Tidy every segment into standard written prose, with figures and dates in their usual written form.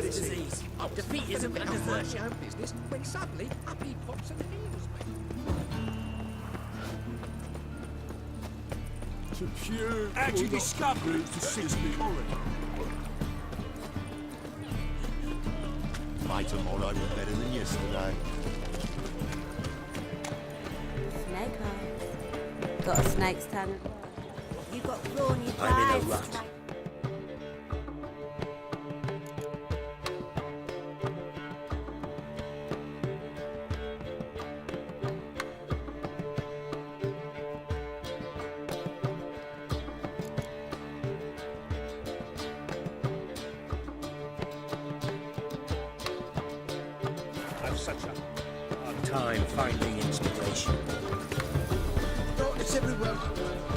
this disease. Defeat isn't a desertion. Business when suddenly up he pops and heals me. Actually discovered to 60 By tomorrow, we're better than yesterday. Snake eyes. Got a snake's tongue. You got thorny thighs. I'm in a rut. I've such a hard time finding inspiration. Oh, it's everywhere.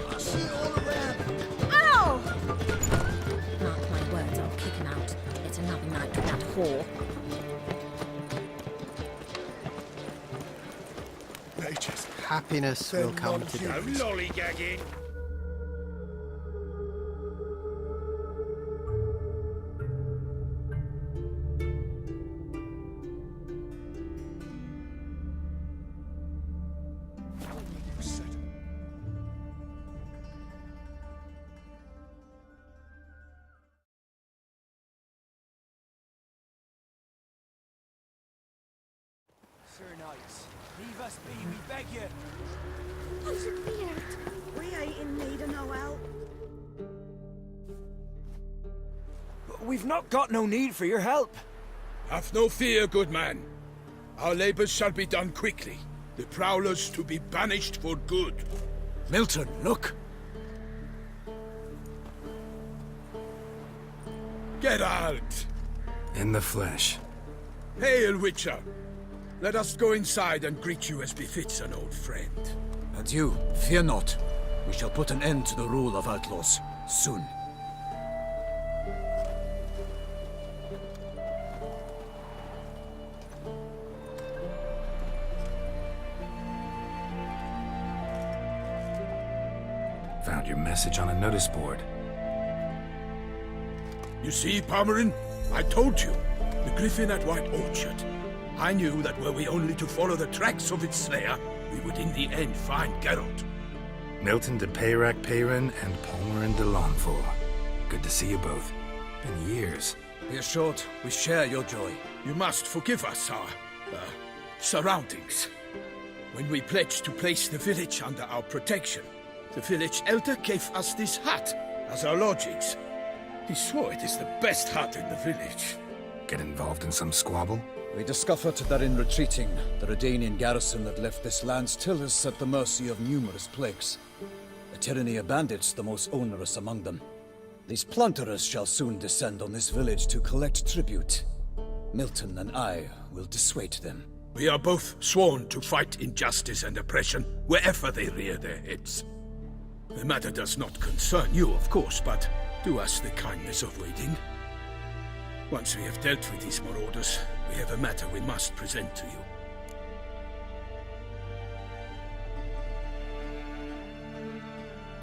I see it all around. Ow! Mark my words, I'll kick him out. It's another night with that whore. Nature's Happiness will come to No them. lollygagging. Sir Knights, leave us be, we beg you. We ain't in need of no help. We've not got no need for your help. Have no fear, good man. Our labors shall be done quickly. The prowlers to be banished for good. Milton, look. Get out! In the flesh. Hail, Witcher! Let us go inside and greet you as befits an old friend. And you, fear not. We shall put an end to the rule of outlaws, soon. Found your message on a notice board. You see, Palmerin? I told you. The griffin at White Orchard. I knew that were we only to follow the tracks of its slayer, we would in the end find Geralt. Milton de Peyrac Peyran and Palmerin de Lawnford. Good to see you both. Been years. Be assured, we share your joy. You must forgive us our, surroundings. When we pledged to place the village under our protection, the village elder gave us this hut as our lodgings. He swore it is the best hut in the village. Get involved in some squabble? We discovered that in retreating, the Redanian garrison that left this land still is at the mercy of numerous plagues. A tyranny of bandits, the most onerous among them. These plunderers shall soon descend on this village to collect tribute. Milton and I will dissuade them. We are both sworn to fight injustice and oppression wherever they rear their heads. The matter does not concern you, of course, but do us the kindness of waiting. Once we have dealt with these marauders, we have a matter we must present to you.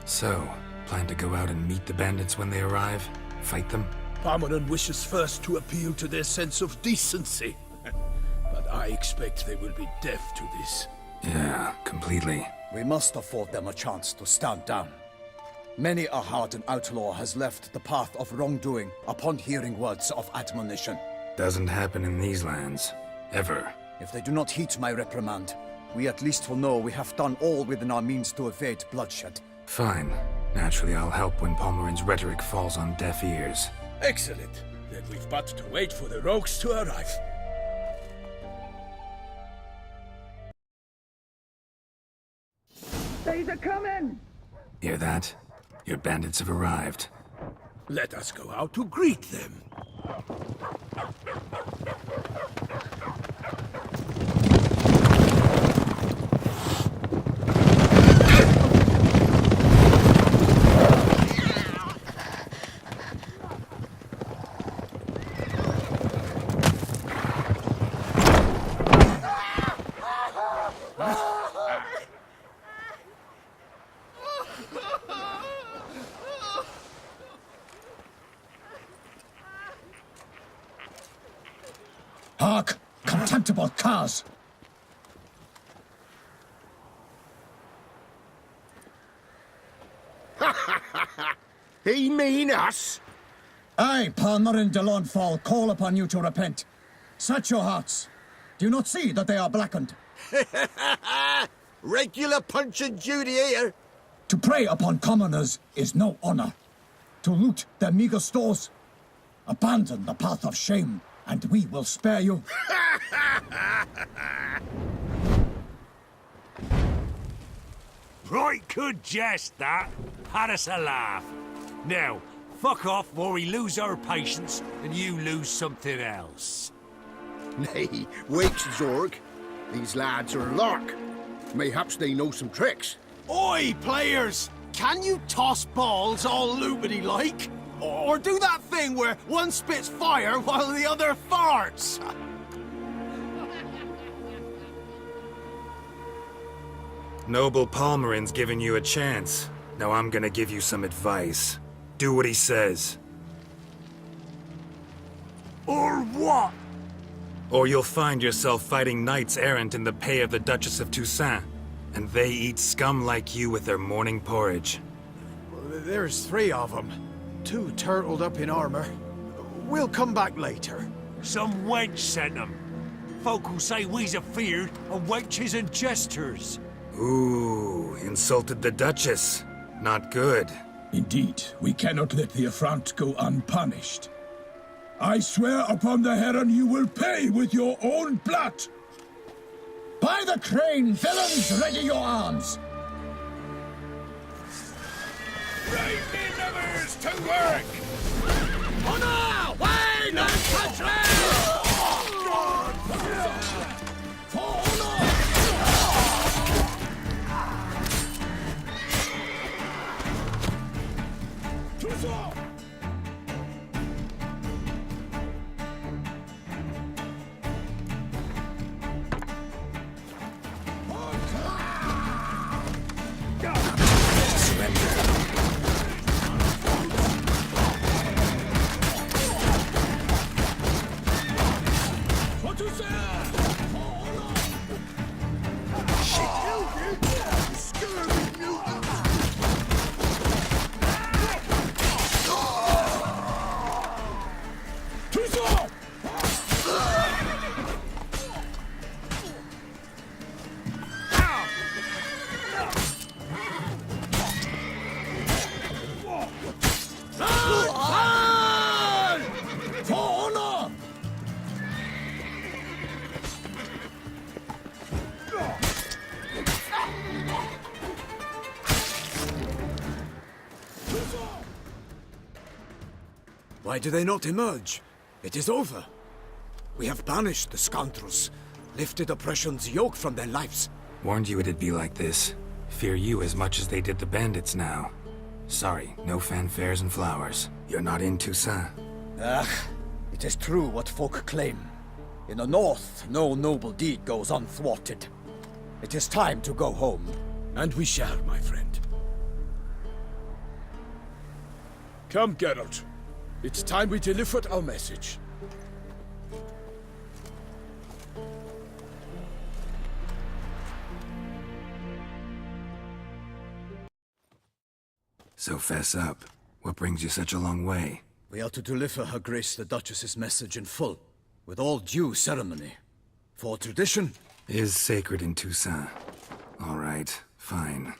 So, plan to go out and meet the bandits when they arrive? Fight them? Palmerin wishes first to appeal to their sense of decency. But I expect they will be deaf to this. Yeah, completely. We must afford them a chance to stand down. Many a hardened outlaw has left the path of wrongdoing upon hearing words of admonition. Doesn't happen in these lands. Ever. If they do not heed my reprimand, we at least will know we have done all within our means to evade bloodshed. Fine. Naturally, I'll help when Palmerin's rhetoric falls on deaf ears. Excellent. Then we've but to wait for the rogues to arrive. They's a coming! Hear that? Your bandits have arrived. Let us go out to greet them. contemptible curs! He mean us? I, Palmerin de Launfal, call upon you to repent. Set your hearts. Do you not see that they are blackened? Regular Punch and Judy here. To prey upon commoners is no honor. To loot their meager stores. Abandon the path of shame, and we will spare you. Right good jest, that. Had us a laugh. Now, fuck off or we lose our patience and you lose something else. Nay, wait, Zorg. These lads are a lark. Mayhaps they know some tricks. Oi, players! Can you toss balls all loopity like? Or do that thing where one spits fire while the other farts? Noble Palmerin's giving you a chance. Now I'm gonna give you some advice. Do what he says. Or what? Or you'll find yourself fighting knights errant in the pay of the Duchess of Toussaint. And they eat scum like you with their morning porridge. There's 3 of them. 2 turtled up in armor. We'll come back later. Some wench sent them. Folk will say we's afeard of wenches and jesters. Ooh, insulted the Duchess. Not good. Indeed, we cannot let the affront go unpunished. I swear upon the Heron you will pay with your own blood! By the crane, villains, ready your arms! Right me numbers to work! Honor! Wine and country! For honor! Why do they not emerge? It is over. We have banished the scoundrels, lifted oppression's yoke from their lives. Warned you it'd be like this. Fear you as much as they did the bandits now. Sorry, no fanfares and flowers. You're not in Toussaint. It is true what folk claim. In the north, no noble deed goes unthwarted. It is time to go home. And we shall, my friend. Come, Geralt. It's time we delivered our message. So fess up. What brings you such a long way? We are to deliver Her Grace the Duchess's message in full, with all due ceremony. For tradition Is sacred in Toussaint. All right, fine.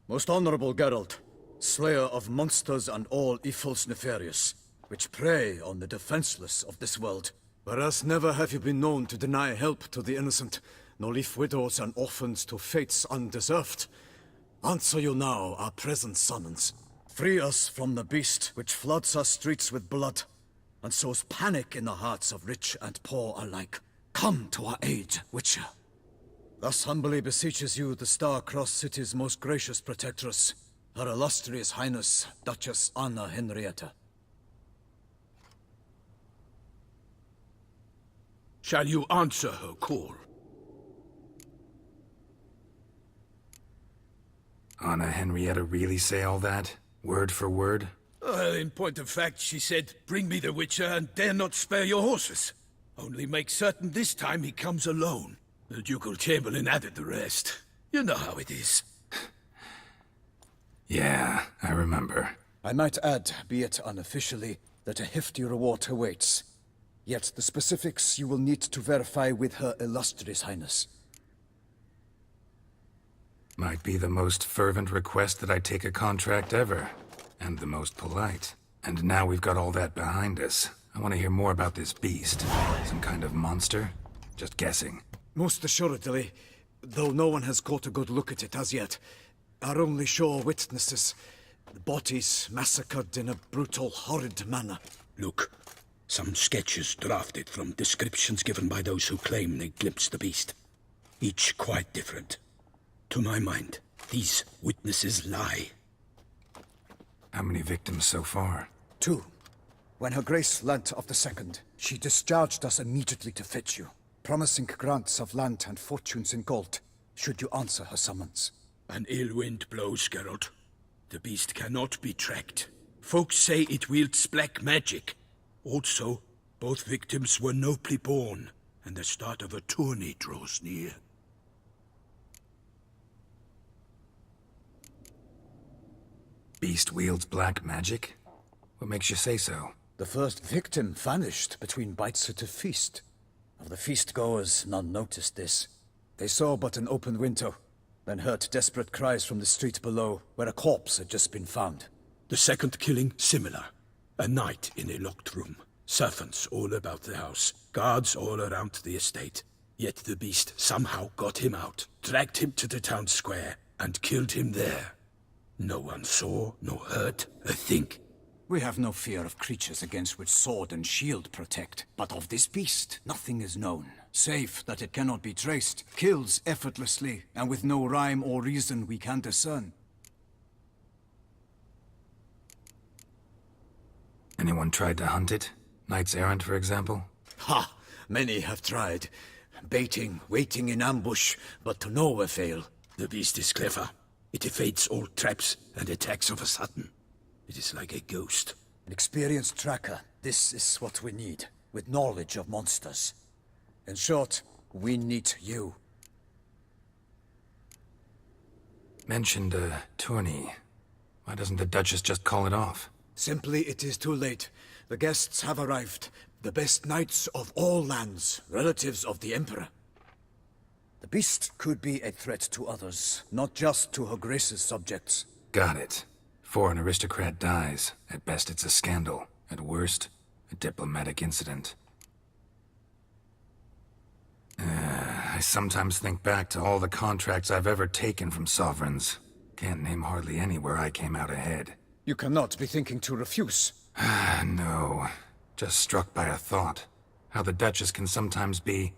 Most honorable Geralt, slayer of monsters and all evils nefarious, which prey on the defenseless of this world. Whereas never have you been known to deny help to the innocent, nor leave widows and orphans to fates undeserved. Answer you now our present summons. Free us from the beast which floods our streets with blood, and sows panic in the hearts of rich and poor alike. Come to our aid, Witcher. Thus humbly beseeches you the Star-Crossed City's most gracious protectress, Her Illustrious Highness, Duchess Anna Henrietta. Shall you answer her call? Anna Henrietta really say all that? Word for word? In point of fact, she said, bring me the Witcher and dare not spare your horses. Only make certain this time he comes alone. The Ducal Chamberlain added the rest. You know how it is. Yeah, I remember. I might add, be it unofficially, that a hefty reward awaits. Yet the specifics you will need to verify with Her Illustrious Highness. Might be the most fervent request that I take a contract ever. And the most polite. And now we've got all that behind us. I want to hear more about this beast. Some kind of monster? Just guessing. Most assuredly, though no one has caught a good look at it as yet. Our only sure witnesses. Bodies massacred in a brutal, horrid manner. Look, some sketches drafted from descriptions given by those who claim they glimpsed the beast. Each quite different. To my mind, these witnesses lie. How many victims so far? 2. When Her Grace learnt of the second, she discharged us immediately to fetch you, promising grants of land and fortunes in gold, should you answer her summons. An ill wind blows, Geralt. The beast cannot be tracked. Folks say it wields black magic. Also, both victims were nobly born, and the start of a tourney draws near. Beast wields black magic? What makes you say so? The first victim vanished between bites at a feast. Of the feast-goers, none noticed this. They saw but an open window, then heard desperate cries from the street below, where a corpse had just been found. The second killing, similar. A night in a locked room. Servants all about the house. Guards all around the estate. Yet the beast somehow got him out, dragged him to the town square, and killed him there. No one saw, nor heard a thing. We have no fear of creatures against which sword and shield protect. But of this beast, nothing is known. Save that it cannot be traced, kills effortlessly, and with no rhyme or reason we can discern. Anyone tried to hunt it? Knights errant, for example? Ha! Many have tried. Baiting, waiting in ambush, but to no avail. The beast is clever. It evades all traps and attacks of a sudden. It is like a ghost. An experienced tracker. This is what we need, with knowledge of monsters. In short, we need you. Mentioned a tourney. Why doesn't the Duchess just call it off? Simply, it is too late. The guests have arrived. The best knights of all lands, relatives of the Emperor. The beast could be a threat to others, not just to Her Grace's subjects. Got it. Before an aristocrat dies, at best it's a scandal. At worst, a diplomatic incident. I sometimes think back to all the contracts I've ever taken from sovereigns. Can't name hardly any where I came out ahead. You cannot be thinking to refuse. No. Just struck by a thought. How the Duchess can sometimes be...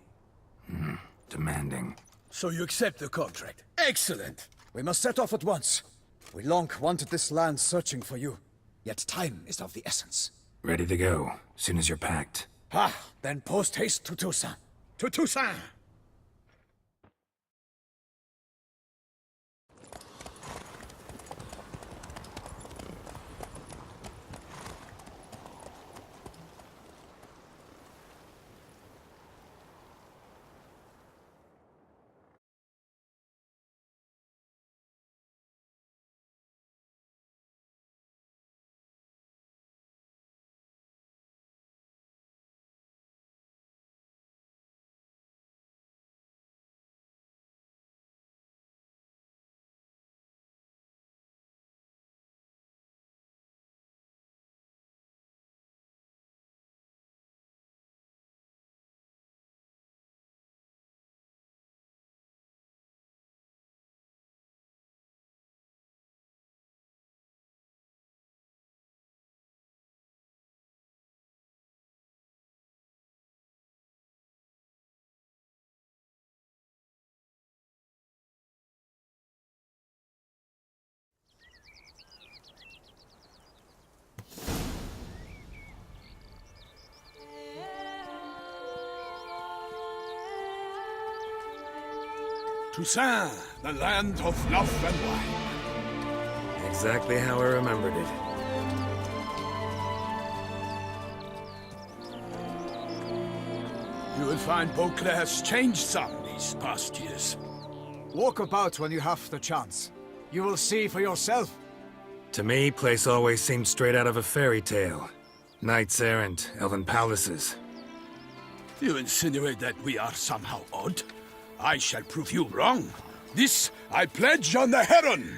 demanding. So you accept the contract. Excellent! We must set off at once. We long wanted this land searching for you. Yet time is of the essence. Ready to go, soon as you're packed. Then post-haste to Toussaint. To Toussaint! Toussaint, the land of love and wine. Exactly how I remembered it. You will find Beauclair has changed some these past years. Walk about when you have the chance. You will see for yourself. To me, place always seemed straight out of a fairy tale. Knights errant, elven palaces. You insinuate that we are somehow odd? I shall prove you wrong. This I pledge on the Heron!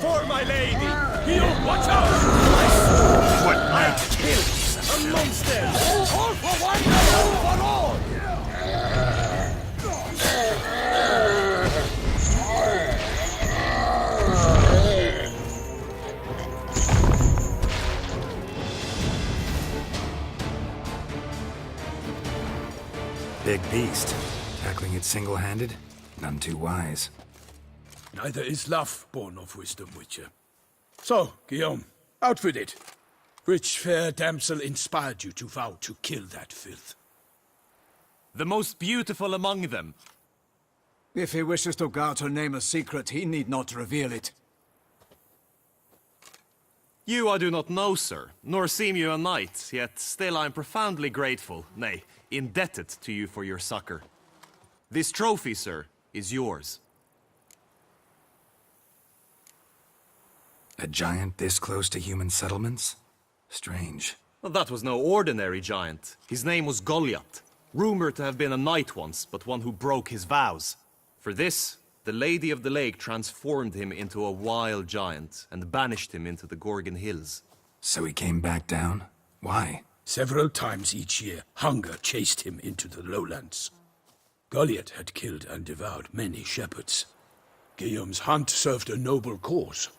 For my lady! Guillaume, watch out! What I kill a monster! All for one, all for all! Big beast. Tackling it single-handed? None too wise. Neither is love born of wisdom, Witcher. So, Guillaume, out with it. Which fair damsel inspired you to vow to kill that filth? The most beautiful among them. If he wishes to guard her name a secret, he need not reveal it. You I do not know, sir, nor seem you a knight, yet still I am profoundly grateful, nay, indebted to you for your succor. This trophy, sir, is yours. A giant this close to human settlements? Strange. Well, that was no ordinary giant. His name was Goliath, rumored to have been a knight once, but one who broke his vows. For this, the Lady of the Lake transformed him into a wild giant and banished him into the Gorgon Hills. So he came back down? Why? Several times each year, hunger chased him into the lowlands. Goliath had killed and devoured many shepherds. Guillaume's hunt served a noble cause.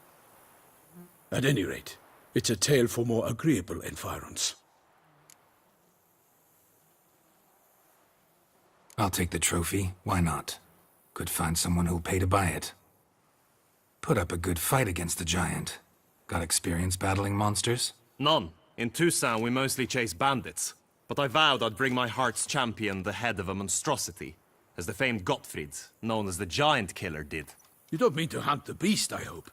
At any rate, it's a tale for more agreeable environs. I'll take the trophy. Why not? Could find someone who'll pay to buy it. Put up a good fight against the giant. Got experience battling monsters? None. In Toussaint we mostly chase bandits. But I vowed I'd bring my heart's champion the head of a monstrosity, as the famed Gottfried, known as the Giant Killer, did. You don't mean to hunt the beast, I hope.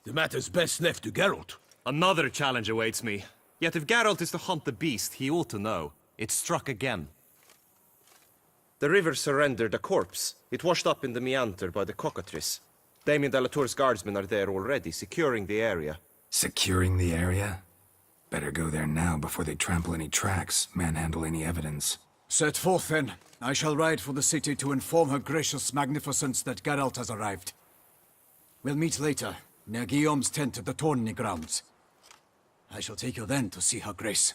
The matter's best left to Geralt. Another challenge awaits me. Yet if Geralt is to hunt the beast, he ought to know. It struck again. The river surrendered a corpse. It washed up in the meander by the cockatrice. Damien de la Tour's guardsmen are there already, securing the area. Securing the area? Better go there now before they trample any tracks, manhandle any evidence. Set forth, then. I shall ride for the city to inform her gracious magnificence that Geralt has arrived. We'll meet later, near Guillaume's tent at the Tourney grounds. I shall take you then to see her grace.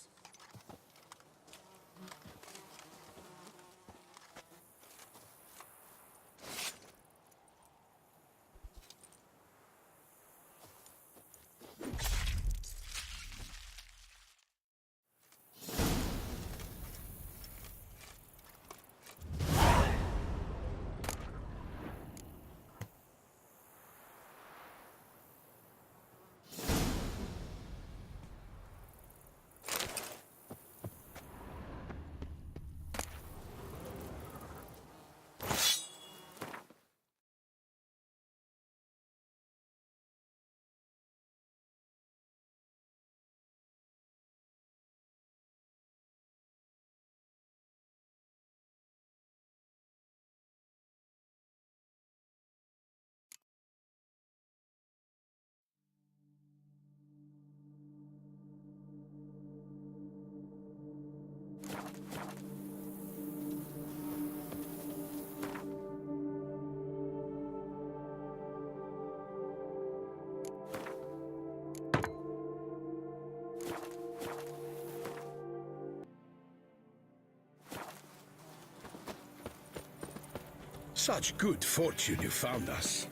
Such good fortune you found us.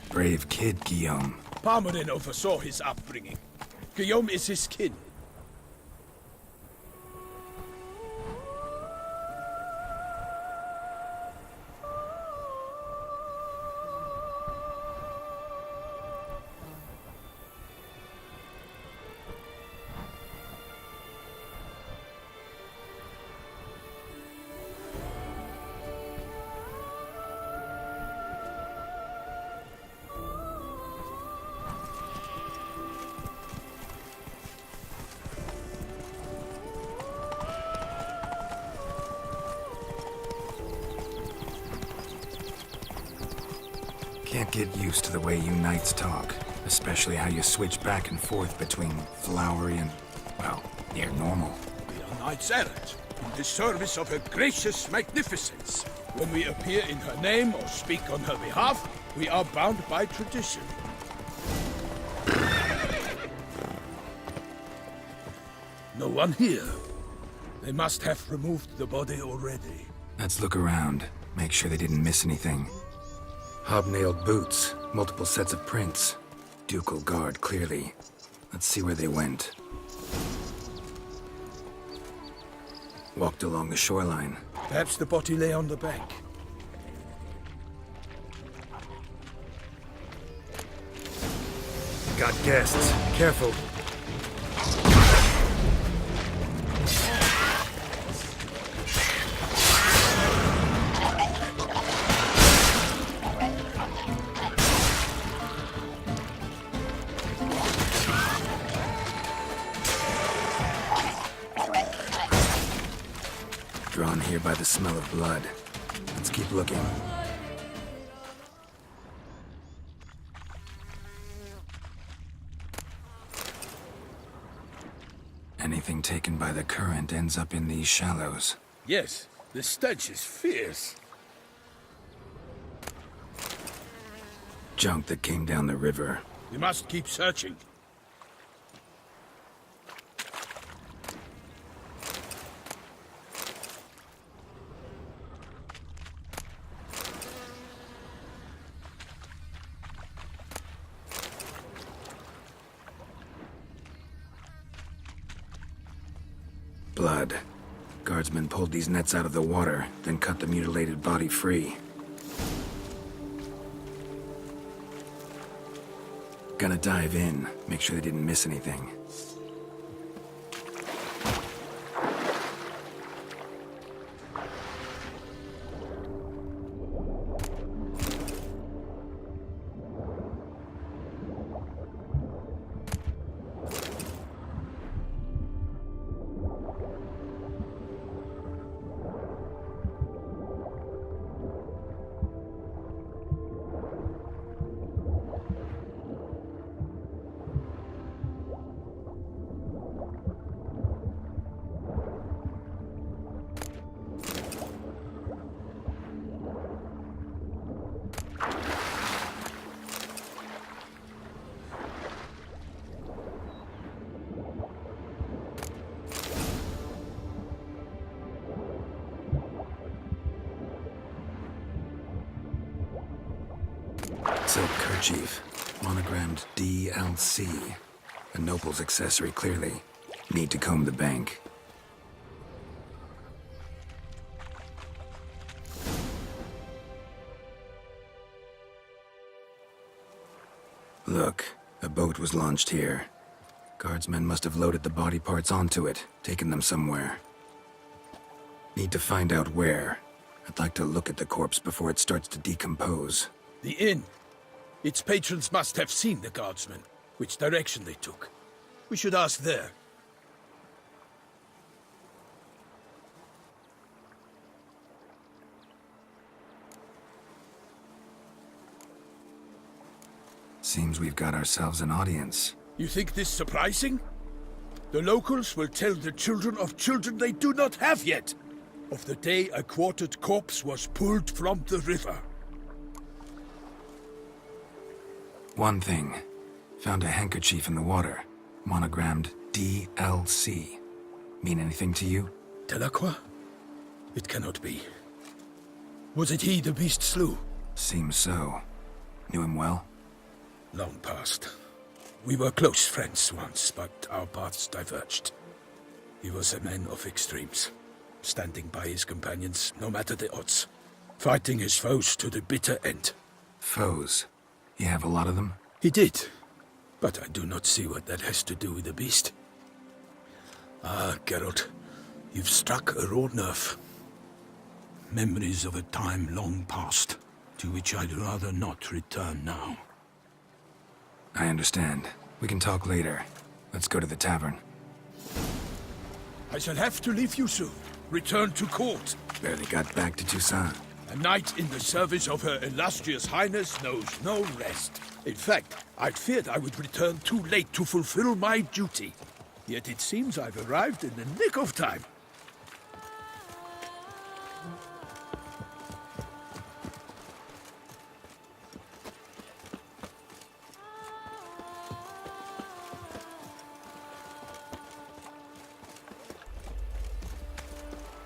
Brave kid, Guillaume. Palmerin oversaw his upbringing. Guillaume is his kin. Can't get used to the way you knights talk, especially how you switch back and forth between flowery and, well, near normal. We are knights errant, in the service of her gracious magnificence. When we appear in her name or speak on her behalf, we are bound by tradition. No one here. They must have removed the body already. Let's look around, make sure they didn't miss anything. Hobnailed boots, multiple sets of prints. Ducal guard, clearly. Let's see where they went. Walked along the shoreline. Perhaps the body lay on the bank. Got guests. Careful. Drawn here by the smell of blood. Let's keep looking. Anything taken by the current ends up in these shallows. Yes, the stench is fierce. Junk that came down the river. We must keep searching. Blood. Guardsmen pulled these nets out of the water, then cut the mutilated body free. Gonna dive in, make sure they didn't miss anything. Silk kerchief, monogrammed DLC. A noble's accessory, clearly. Need to comb the bank. Look, a boat was launched here. Guardsmen must have loaded the body parts onto it, taken them somewhere. Need to find out where. I'd like to look at the corpse before it starts to decompose. The inn. Its patrons must have seen the guardsmen, which direction they took. We should ask there. Seems we've got ourselves an audience. You think this surprising? The locals will tell the children of children they do not have yet, of the day a quartered corpse was pulled from the river. One thing. Found a handkerchief in the water. Monogrammed DLC. mean anything to you? Delacroix? It cannot be. Was it he the beast slew? Seems so. Knew him well? Long past. We were close friends once, but our paths diverged. He was a man of extremes, standing by his companions no matter the odds, fighting his foes to the bitter end. Foes? You have a lot of them? He did, but I do not see what that has to do with the beast. Ah, Geralt, you've struck a raw nerve. Memories of a time long past, to which I'd rather not return now. I understand. We can talk later. Let's go to the tavern. I shall have to leave you soon. Return to court. Barely got back to Toussaint. A knight in the service of Her Illustrious Highness knows no rest. In fact, I'd feared I would return too late to fulfill my duty. Yet it seems I've arrived in the nick of time.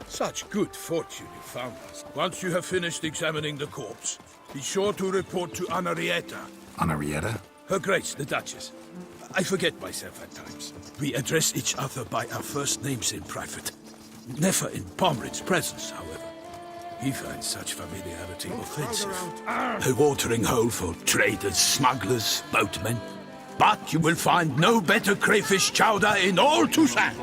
Such good fortune you found us. Once you have finished examining the corpse, be sure to report to Anarietta. Anarietta? Her Grace, the Duchess. I forget myself at times. We address each other by our first names in private. Never in Pomred's presence, however. He finds such familiarity offensive. A watering hole for traders, smugglers, boatmen. But you will find no better crayfish chowder in all Toussaint.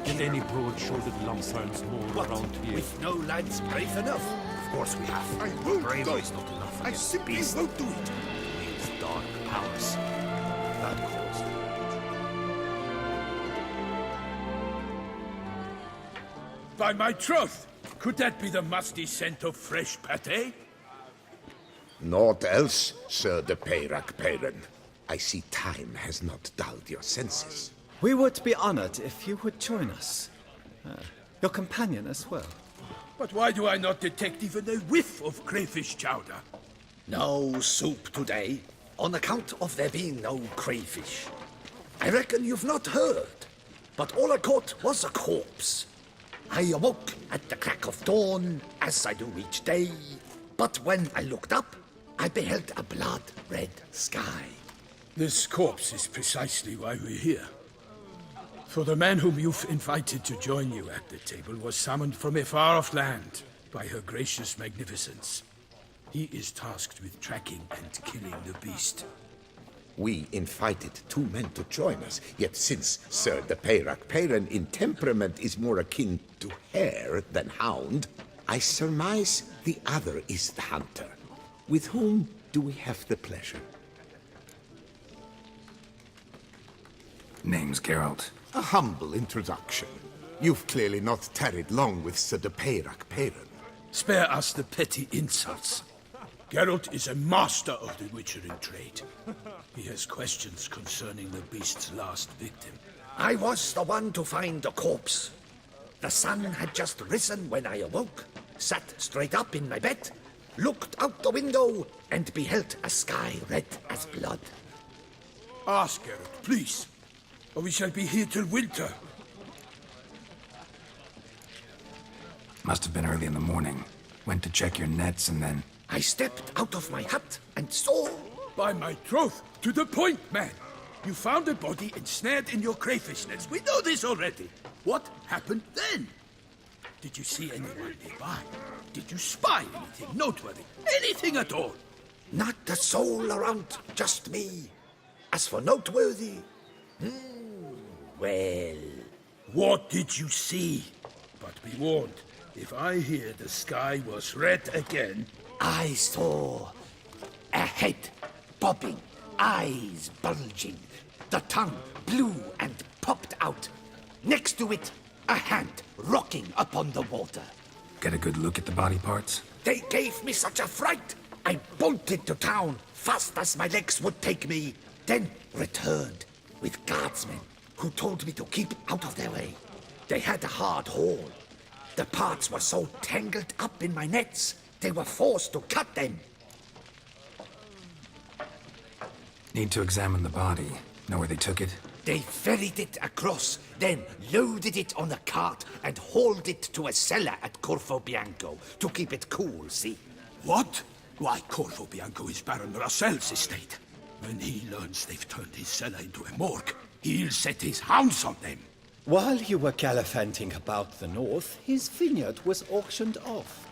Get any broad-shouldered lumperns more around here. With no lads brave enough? Of course we have. I won't go. Is not enough. I simply won't do it. These dark powers. That cause. By my troth, could that be the musty scent of fresh pâté? Naught else, Sir de Peyrac Peyran. I see time has not dulled your senses. We would be honored if you would join us. Your companion as well. But why do I not detect even a whiff of crayfish chowder? No soup today, on account of there being no crayfish. I reckon you've not heard, but all I caught was a corpse. I awoke at the crack of dawn, as I do each day, but when I looked up, I beheld a blood-red sky. This corpse is precisely why we're here. For the man whom you've invited to join you at the table was summoned from a far-off land by Her Gracious Magnificence. He is tasked with tracking and killing the beast. We invited two men to join us, yet since Sir de Peyrac Peyran in temperament is more akin to hare than hound, I surmise the other is the hunter. With whom do we have the pleasure? Name's Geralt. A humble introduction. You've clearly not tarried long with Sir de Peyrac Peyran. Spare us the petty insults. Geralt is a master of the witchering trade. He has questions concerning the beast's last victim. I was the one to find the corpse. The sun had just risen when I awoke, sat straight up in my bed, looked out the window, and beheld a sky red as blood. Ask Geralt, please, or we shall be here till winter. Must have been early in the morning. Went to check your nets and then... I stepped out of my hut and saw... By my troth, to the point, man. You found a body ensnared in your crayfish nets. We know this already. What happened then? Did you see anyone nearby? Did you spy anything noteworthy? Anything at all? Not a soul around, just me. As for noteworthy... well... What did you see? But be warned, if I hear the sky was red again... I saw a head bobbing, eyes bulging, the tongue blue and popped out. Next to it, a hand rocking upon the water. Get a good look at the body parts? They gave me such a fright. I bolted to town fast as my legs would take me, then returned with guardsmen who told me to keep out of their way. They had a hard haul. The parts were so tangled up in my nets, they were forced to cut them. Need to examine the body. Know where they took it? They ferried it across, then loaded it on a cart and hauled it to a cellar at Corvo Bianco to keep it cool, see? What? Why, Corvo Bianco is Baron Russell's estate. When he learns they've turned his cellar into a morgue, he'll set his hounds on them. While you were gallivanting about the north, his vineyard was auctioned off.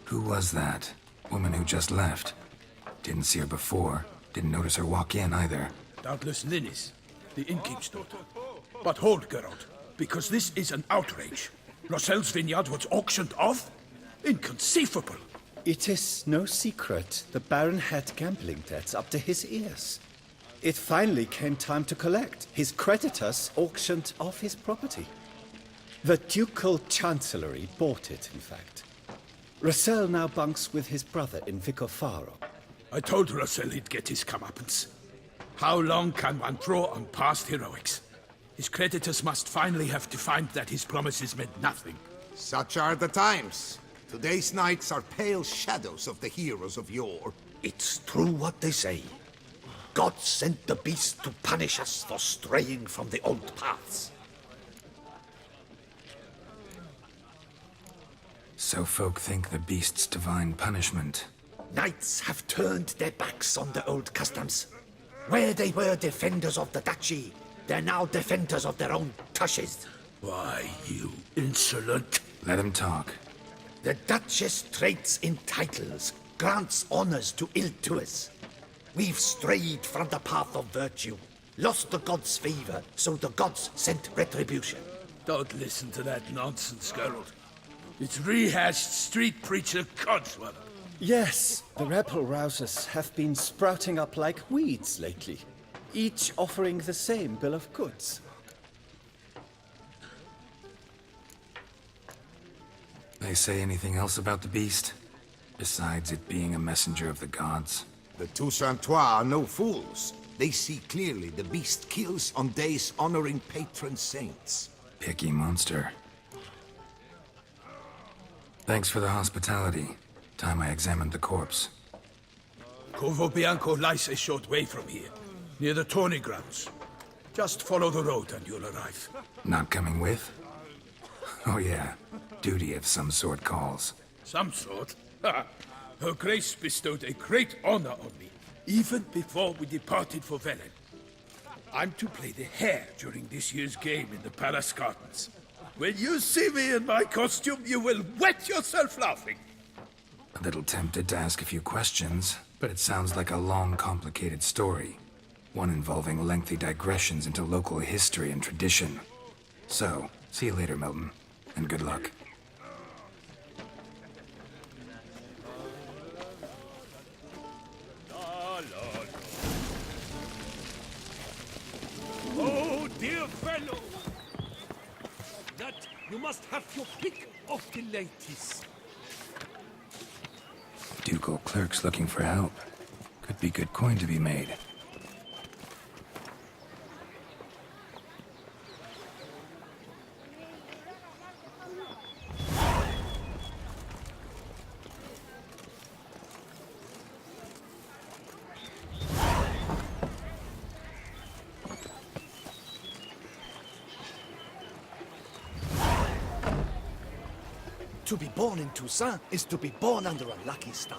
Who was that? Woman who just left. Didn't see her before. Didn't notice her walk in either. Doubtless Linnis, the innkeep's daughter. But hold, Geralt, because this is an outrage. Russell's vineyard was auctioned off? Inconceivable! It is no secret the Baron had gambling debts up to his ears. It finally came time to collect. His creditors auctioned off his property. The Ducal Chancellery bought it, in fact. Russell now bunks with his brother in Vicofaro. I told Russell he'd get his comeuppance. How long can one draw on past heroics? His creditors must finally have to find that his promises meant nothing. Such are the times. Today's knights are pale shadows of the heroes of yore. It's true what they say. God sent the beast to punish us for straying from the old paths. So folk think the beast's divine punishment. Knights have turned their backs on the old customs. Where they were defenders of the duchy, they're now defenders of their own tushes. Why, you insolent... Let him talk. The Duchess trades in titles, grants honors to ill-doers. We've strayed from the path of virtue, lost the gods' favor, so the gods sent retribution. Don't listen to that nonsense, Geralt. It's rehashed street preacher Codswallop. Yes, the rebel rousers have been sprouting up like weeds lately, each offering the same bill of goods. They say anything else about the beast? Besides it being a messenger of the gods? The Toussaintois are no fools. They see clearly the beast kills on days honoring patron saints. Picky monster. Thanks for the hospitality. Time I examined the corpse. Corvo Bianco lies a short way from here, near the tourney grounds. Just follow the road and you'll arrive. Not coming with? Oh yeah, duty of some sort calls. Some sort? Her Grace bestowed a great honor on me, even before we departed for Velen. I'm to play the hare during this year's game in the Palace Gardens. When you see me in my costume, you will wet yourself laughing. A little tempted to ask a few questions, but it sounds like a long, complicated story. One involving lengthy digressions into local history and tradition. So, see you later, Milton, and good luck. Oh, dear fellow! That you must have your pick of the ladies. Ducal clerks looking for help. Could be good coin to be made. To be born in Toussaint is to be born under a lucky star.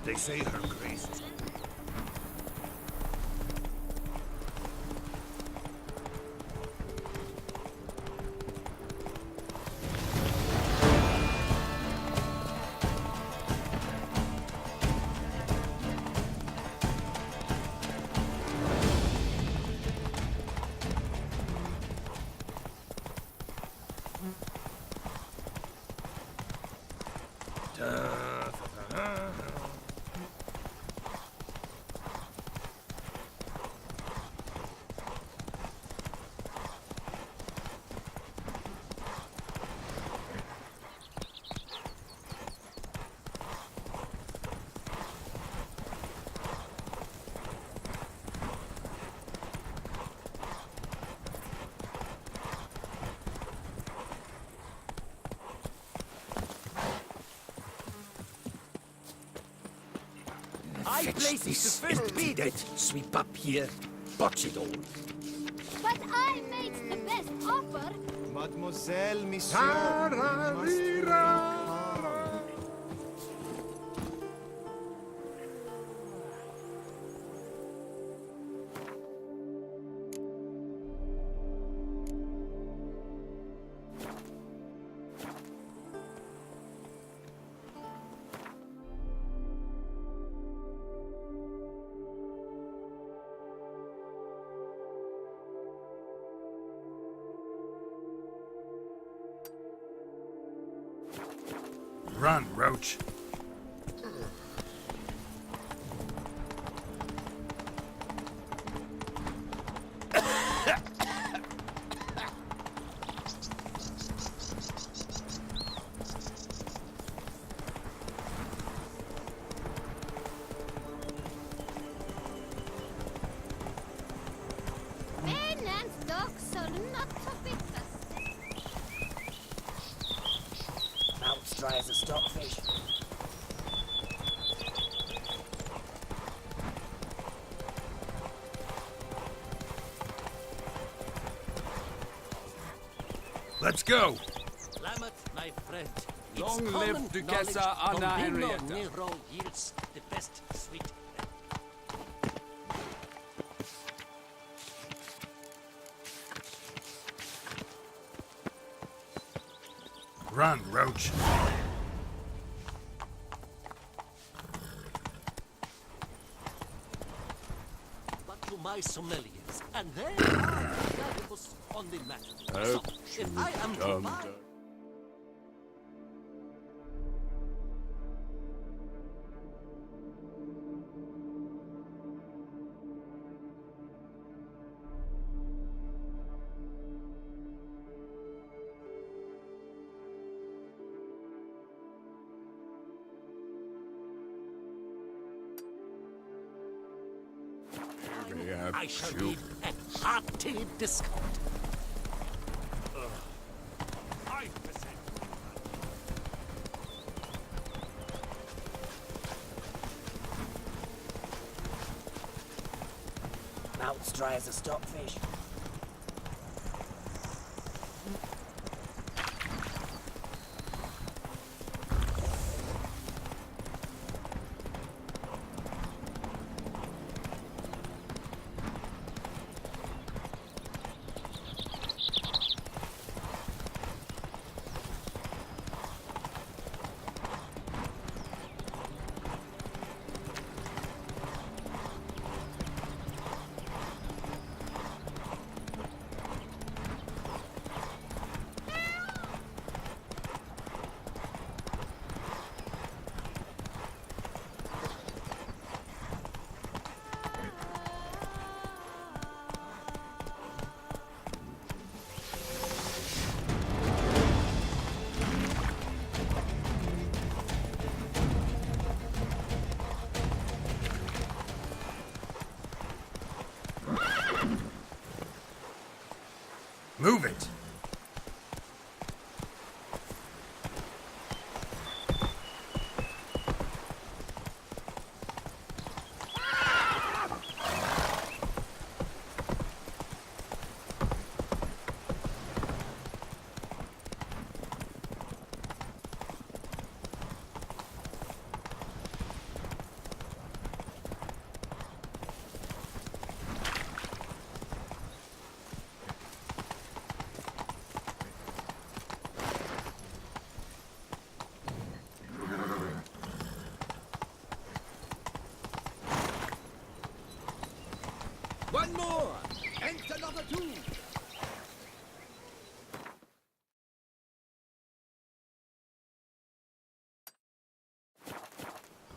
They say her grace is... I place this empty debt. Sweep up here, botch it all. But I made the best offer. Mademoiselle, monsieur... Run, Roach. Men and dogs are not to be trusted. Mouth's dry as a stockfish. Let's go! Lamet, my friend. Long live Duchessa Anna Henrietta. Nero yields the best sweet. Run, Roach. But to my sommeliers, and they are unanimous on the matter. So, if I am to buy... I shall need a hearty discount. 5%. Mouth's dry as a stockfish. Move it!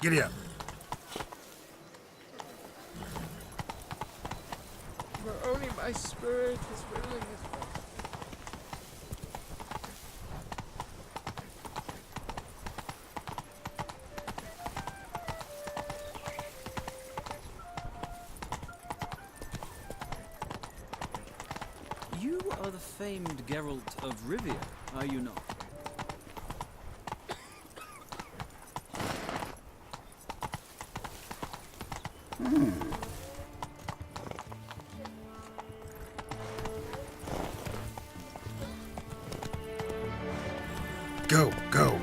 Giddy up. But only my spirit is willing as well. You are the famed Geralt of Rivia, are you not? Go, go.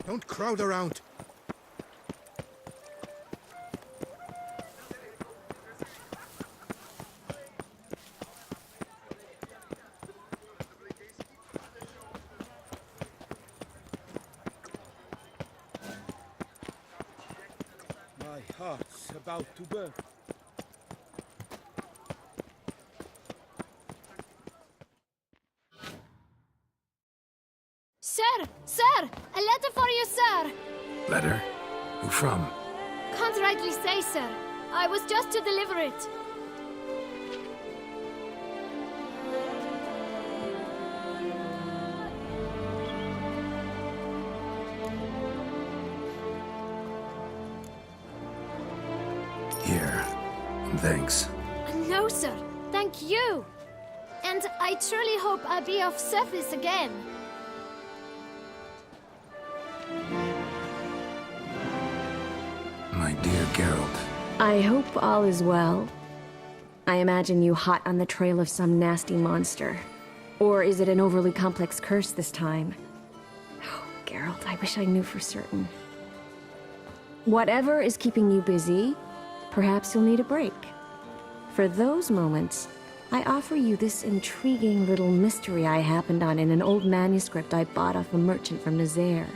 Don't crowd around. My heart's about to burn. Sir! Sir! A letter for you, sir! Letter? Who from? Can't rightly say, sir. I was just to deliver it. Here. And thanks. No, sir. Thank you. And I truly hope I'll be of service again. My dear Geralt. I hope all is well. I imagine you hot on the trail of some nasty monster. Or is it an overly complex curse this time? Oh, Geralt, I wish I knew for certain. Whatever is keeping you busy, perhaps you'll need a break. For those moments, I offer you this intriguing little mystery I happened on in an old manuscript I bought off a merchant from Nazaire.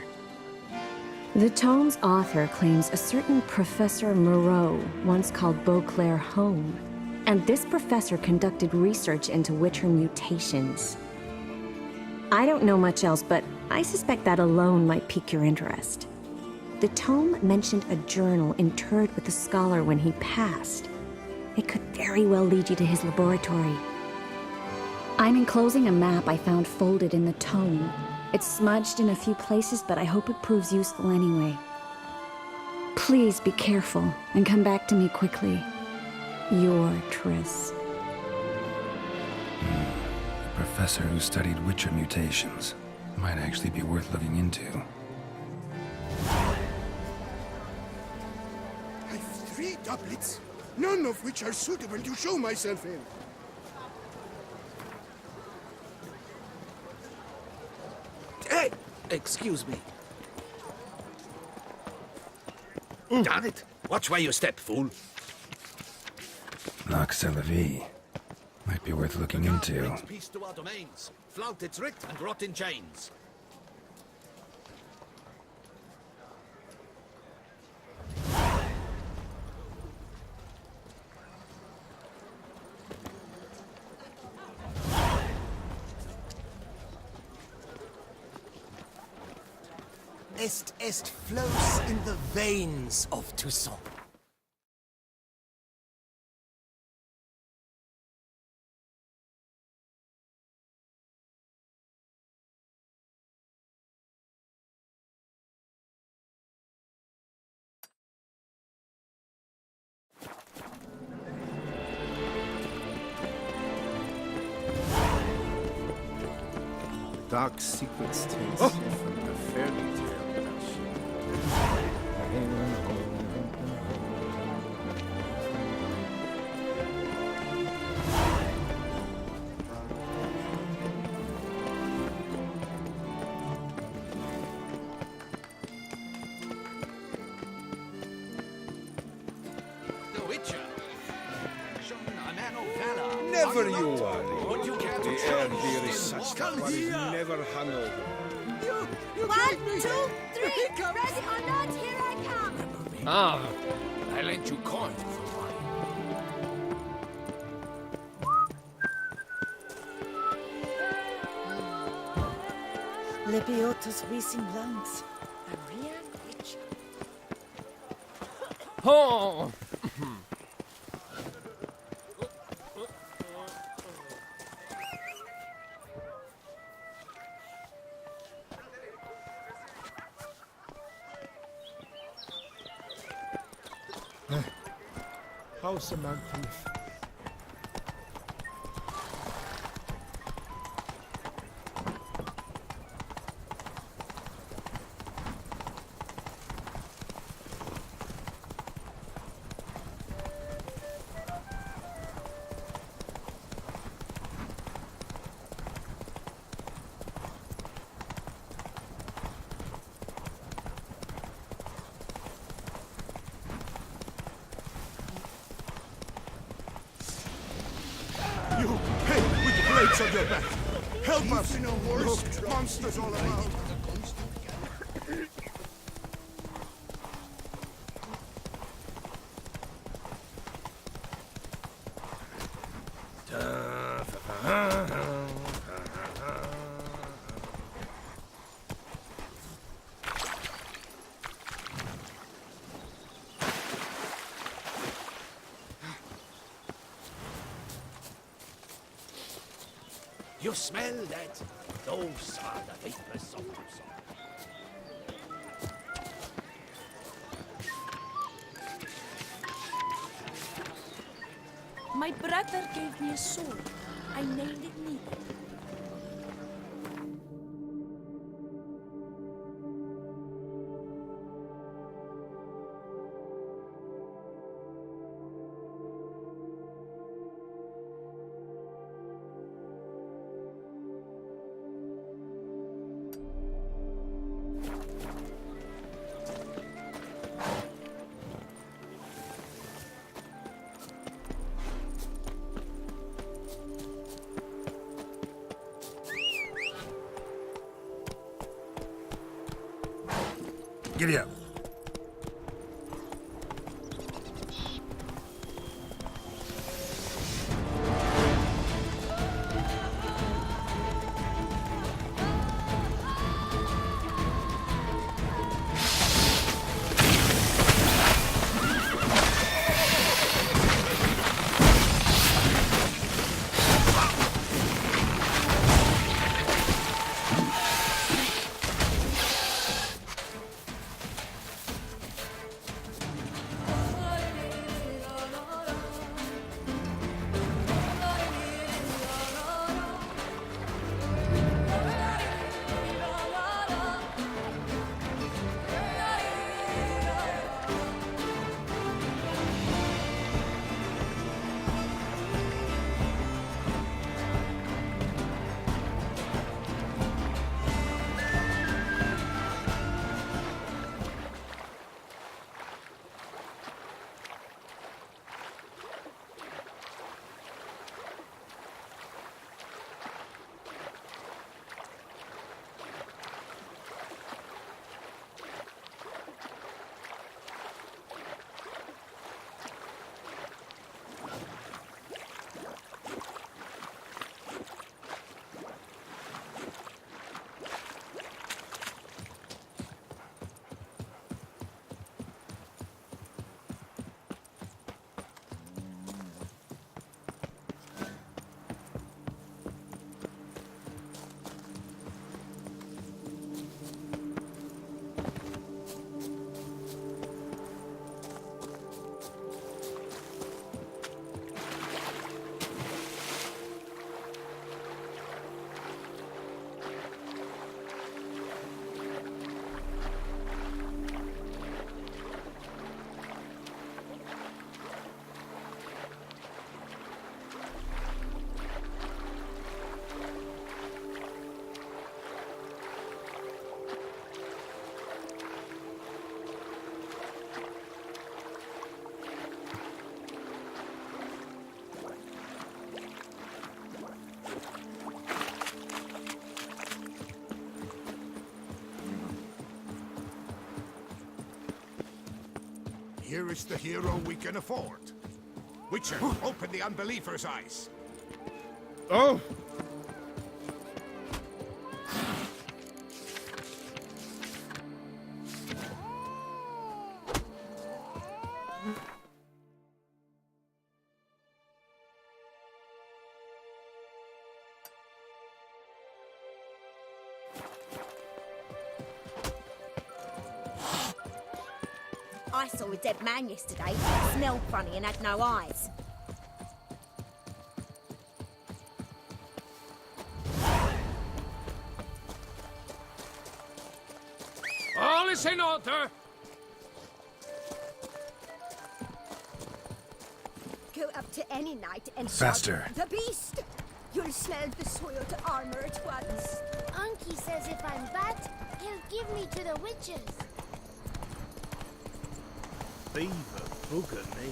The tome's author claims a certain Professor Moreau once called Beauclair home, and this professor conducted research into Witcher mutations. I don't know much else, but I suspect that alone might pique your interest. The tome mentioned a journal interred with the scholar when he passed. It could very well lead you to his laboratory. I'm enclosing a map I found folded in the tome. It's smudged in a few places, but I hope it proves useful anyway. Please be careful and come back to me quickly. Your Triss. A professor who studied Witcher mutations. Might actually be worth looking into. I've 3 doublets, none of which are suitable to show myself in. Hey! Excuse me. Damn it! Watch where you step, fool. Nox Celavi. Might be worth looking into. Brings peace to our domains. Flout its writ and rot in chains. Est flows in the veins of Toussaint. Dark secrets taste from the fairy tale, Belshir. The Witcher. A man of valor. Never you worry. The air here is such that one is never hungover. 1, 2, 3. Ready or not, here I come. Ah, I lent you coins for wine. Lebiota's wheezing lungs. A real witcher. Oh! How's the man proof? You, hey, with blades on your back. Help us! Look, monsters all around. You smell that? Those are the vapors of Tucson. My brother gave me a sword. I named it Needle. Giddy up. here is the hero we can afford. Witcher, open the unbeliever's eyes. Oh! I saw a dead man yesterday. Smelled funny and had no eyes. All is in order! Go up to any knight and Faster. shout, "The beast!" You'll smell the soiled armor at once. Unky says if I'm bad, he'll give me to the witches. Beaver bugger me.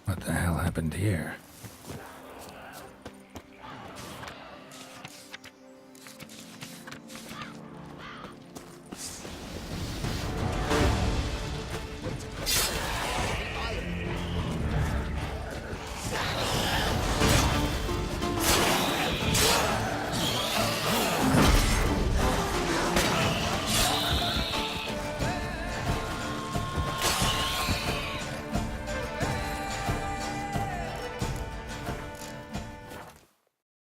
What the hell happened here?